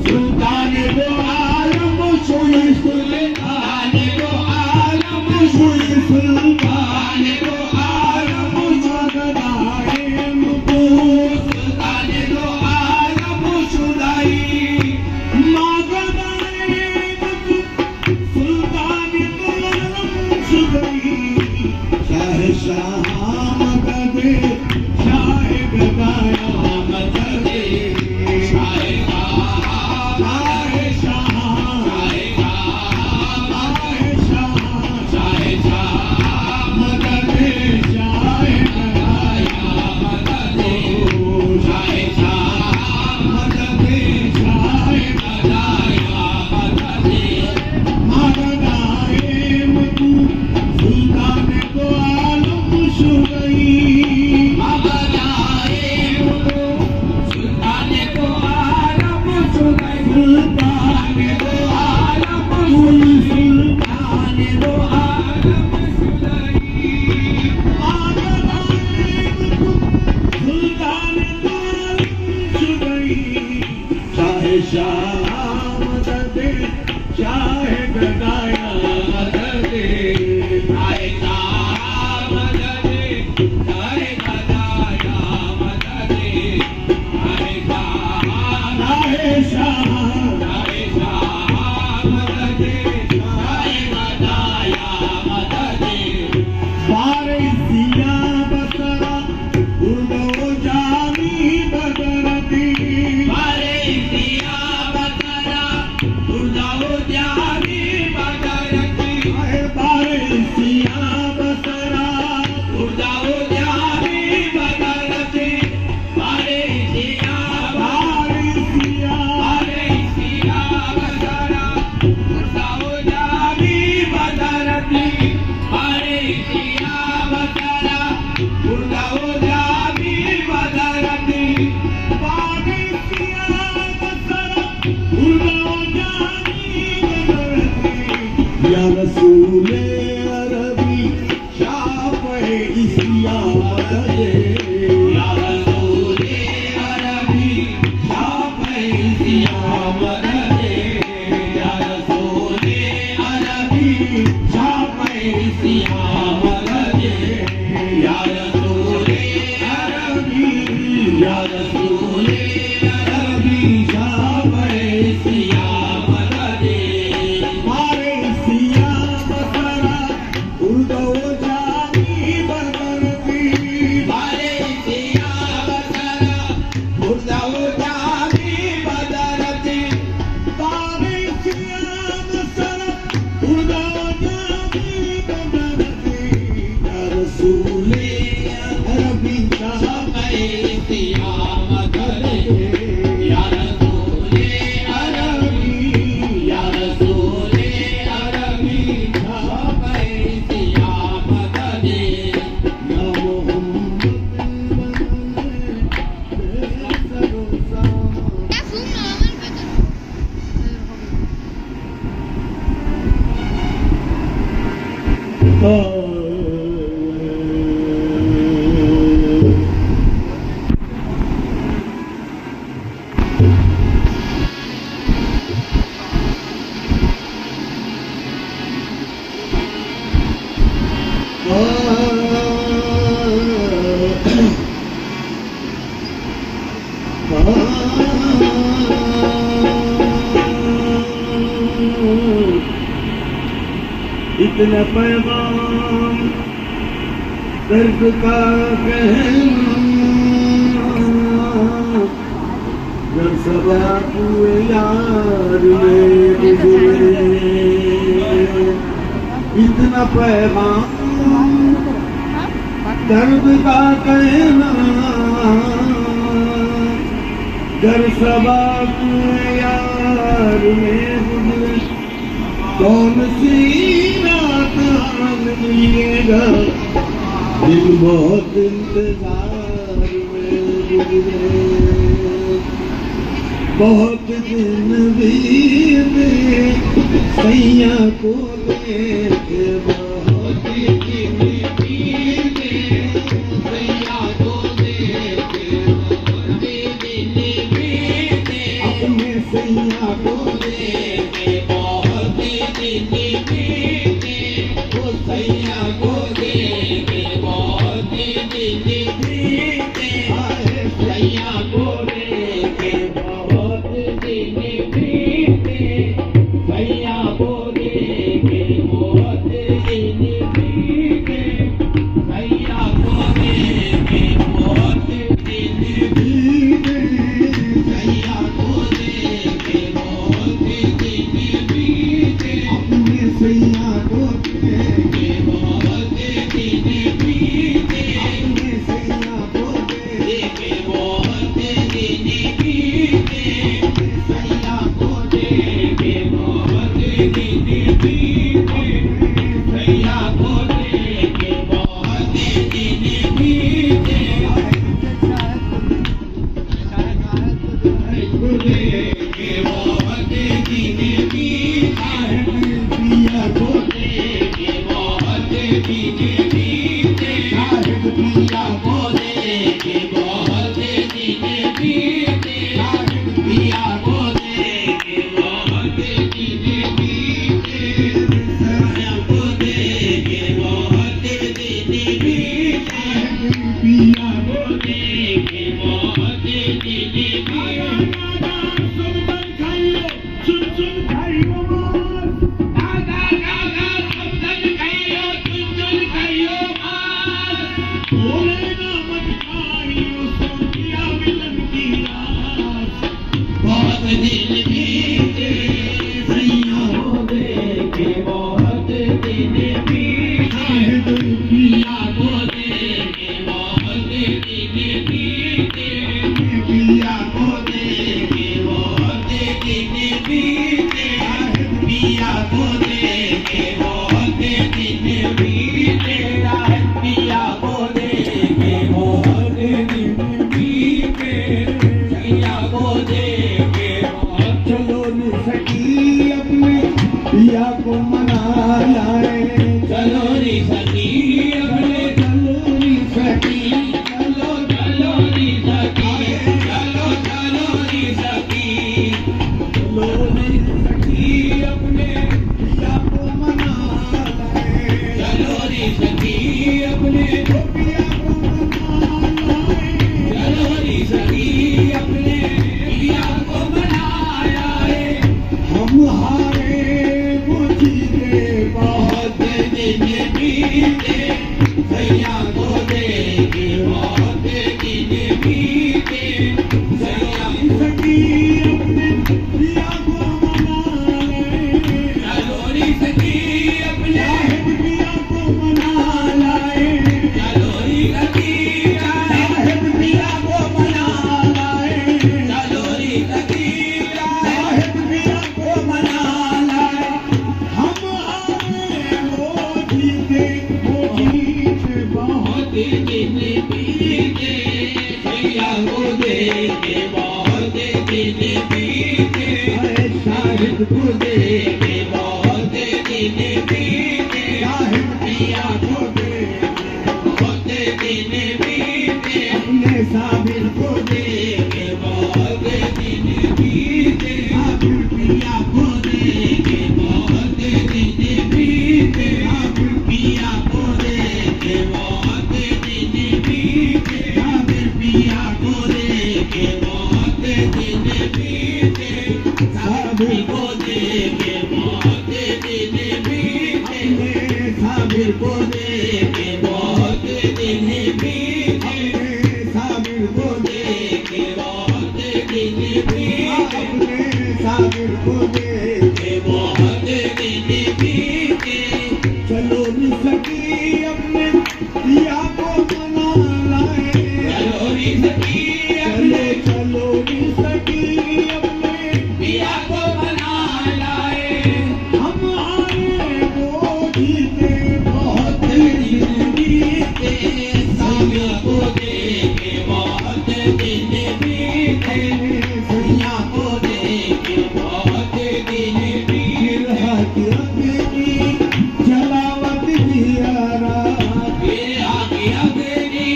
Sultan Shah मदद चाहे गदाया मदद आए शाह मदद चाहे गदाया मदद आए शाह मदद चाहे गदाया मदद पारसिया बसरा उर्दो जानी बदरती पारसिया बसरा उर्दो जानी बदरती पारसिया बसरा उर्दो जानी बदरती पारसिया पारसिया बसरा उर्दो जानी बदरती पारसिया बसरा उर्दो जानी बदरती पारसिया बसरा उर्दो जानी बदरती या रसूले अरबी शाह इसिया मदद या रसूले अरबी शाह मदद या रसूले अरबी शाह मदद या रसूले अरबी या रसूले अरबी शाह मदद पारसिया बसरा उर्दो जानी बदरती पारसिया बसरा उर्दो जानी बदरती पारसिया बसरा उर्दो जानी बदरती या रसूले अरबी शाह पारसिया मदद या रसूले अरबी या रसूले अरबी पारसिया मदद या मोहम्मद इतना पैगाम दर्द का कहना जब सबा हुए यार में गुजरे इतना पैगाम दर्द का कहना जब सबा हुए यार में गुजरे कौन सी रात मिलेगा दिल बहुत इंतजार में गुजरे बहुत दिन बीते सैया को देखे बहुत दिन बीते सैया को देखे बहुत दिन बीते अपने सैया को देखे बहुत दिन बीते वो सैया को देखे बहुत दिन बीते सैया को देखे बहुत दिन बीते सैया को देखे बहुत दिन अपने पिया को मना लाए चलो रे सखी अपने साहिब पिया को मना लाए चलो रे सखी साहिब पिया को मना लाए चलो रे सखी साहिब पिया को मना लाए हम आए वो जीते बहुत दिन बीते भैया को देखे बहुत दिन बीते साहिब को दे बहुत दिन बीते साहिब पिया को दे बहुत दिन बीते अपने साबिर को दे बहुत दिन बीते साबिर पिया को दे बहुत दिन बीते साबिर पिया को देखे बहुत दिन बीते साबिर पिया को दे बहुत दिन बीते साबिर को देखे बहुत दिन बीते अपने साबिर को दे बहुत दिन बीते अपने साबिर को दे बहुत दिन बीते अपने साबिर को दे बहुत दिन बीते चलो नी सकी अपने पिया को मना लाए चलो रे सखी चलो चलो नी सकी अपने पिया को मना लाए हम आए वो जीते बहुत दिन बीते सामिया को देखे बहुत दिन बीते सैया को देखे बहुत दिन बीते जलावत जियारा फिर आगे अगनी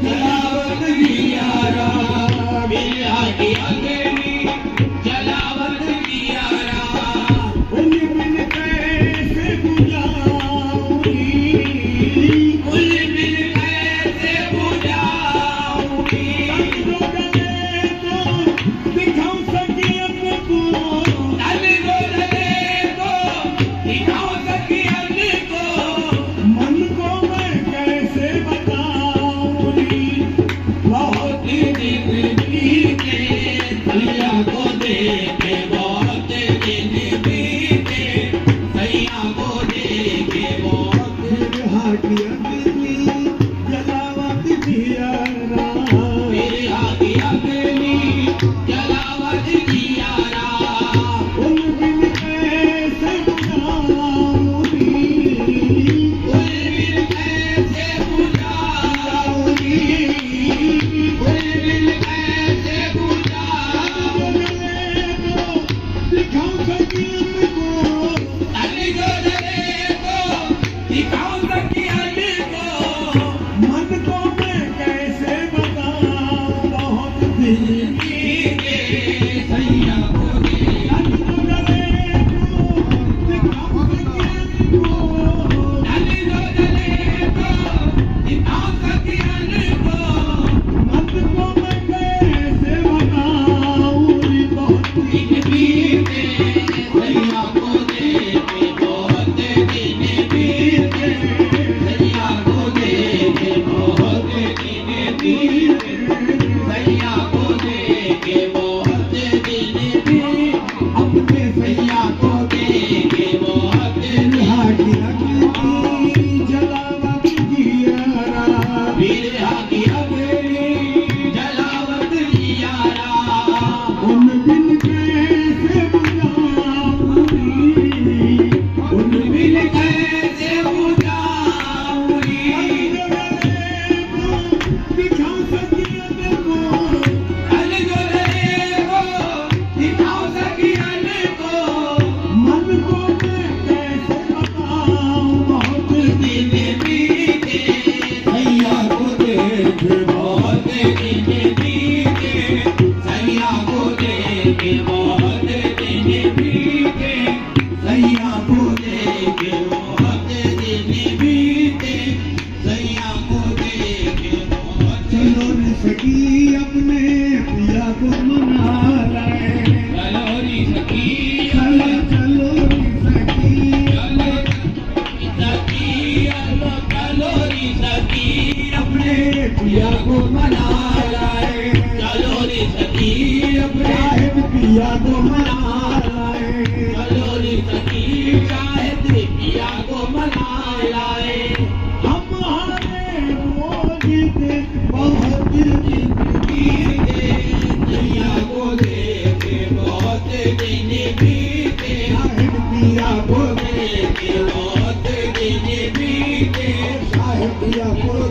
जलावत दियारा फिर आगे अगनी जलावत दियारा उन बिन कैसे बुझाऊंगी कुल मिल कैसे बुझाऊंगी जो गले को दिखाऊं सकी अपको तन गोलने को दिखाओ सखियन को मन को मैं कैसे बताऊंगी बहुत दिन बीते सैया को देखे बहुत दिन बीते सैया को देखे बहुत जलावत जियारा फिर आगे अगनी जलावत दियारा उन बिन कैसे बुझाऊंगी कुल मिल कैसे बुझाऊंगी कुल मिल कैसे बुझाऊंगी दिखाऊं सकी अपको तन गोलने को दिखाओ सखियन को मन को मैं कैसे बताऊं बहुत दिन बीते सैया को देखे दिखाऊं सकी अपको तन गोलने को दिखाओ सखियन को मन को मैं कैसे बताऊं बहुत दिन बीते सैया को देखे बहुत दिन बीते सैया को देखे बहुत दिन बीते सैया को देखे बहुत दिन बीते अपने सैया को देखे बहुत दिन जलावत जियारा फिर आगे अगनी जलावत दियारा उन बिन कैसे बुझाऊंगी उन बिन कैसे बुझाऊंगी दिखाऊं सकी अपको तन गोलने को दिखाओ सखियन को मन को मैं कैसे बताऊं बहुत दिन बीते सैया को देखे बहुत दिन बीते सैया को देखे बहुत दिन बीते सैया को देखे बहुत दिन बीते सैया को देखे बहुत चलो न सकी अपने पिया को मना लाए चलो री सखी चलो चलो न सकी चलो सखी चलो री सखी अपने पिया को मना लाए चलो रे सखी अपने पिया को मना लाए चलो रे सखी शायद पिया को मना लाए हमारे मोहित बहुत बीते नैया को देखे बहुत दिन बीते साहिब पिया को देखे बहुत दिन बीते साहिब पिया को